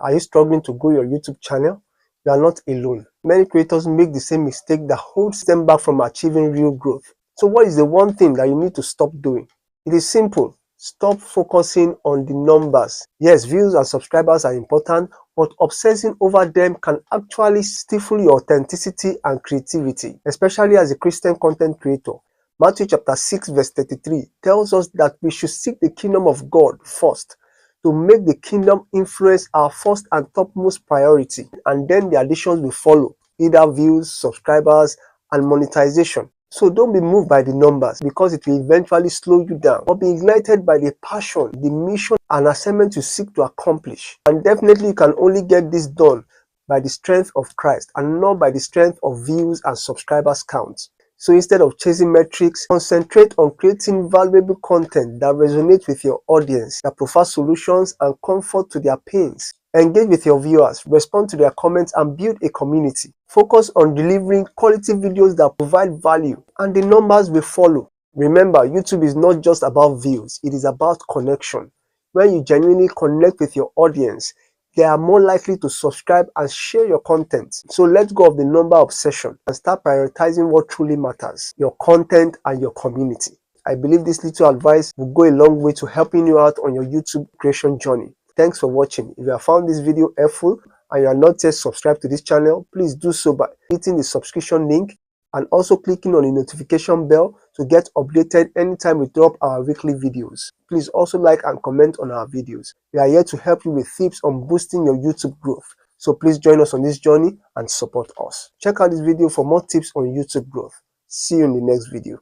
Are you struggling to grow your YouTube channel? You are not alone. Many creators make the same mistake that holds them back from achieving real growth. So what is the one thing that you need to stop doing? It is simple. Stop focusing on the numbers. Yes, views and subscribers are important, but obsessing over them can actually stifle your authenticity and creativity, especially as a Christian content creator. Matthew chapter 6 verse 33 tells us that we should seek the kingdom of God first, to make the kingdom influence our first and topmost priority, and then the additions will follow, either views, subscribers, and monetization. So don't be moved by the numbers, because it will eventually slow you down, but be ignited by the passion, the mission, and assignment you seek to accomplish. And definitely you can only get this done by the strength of Christ and not by the strength of views and subscribers count. So instead of chasing metrics, concentrate on creating valuable content that resonates with your audience, that provides solutions and comfort to their pains. Engage with your viewers, respond to their comments, and build a community. Focus on delivering quality videos that provide value, and the numbers will follow. Remember, YouTube is not just about views, it is about connection. When you genuinely connect with your audience, they are more likely to subscribe and share your content. So let go of the number obsession and start prioritizing what truly matters: your content and your community. I believe this little advice will go a long way to helping you out on your YouTube creation journey. Thanks for watching. If you have found this video helpful and you are not yet subscribed to this channel, please do so by hitting the subscription link and also clicking on the notification bell to get updated anytime we drop our weekly videos. Please also like and comment on our videos. We are here to help you with tips on boosting your YouTube growth. So please join us on this journey and support us. Check out this video for more tips on YouTube growth. See you in the next video.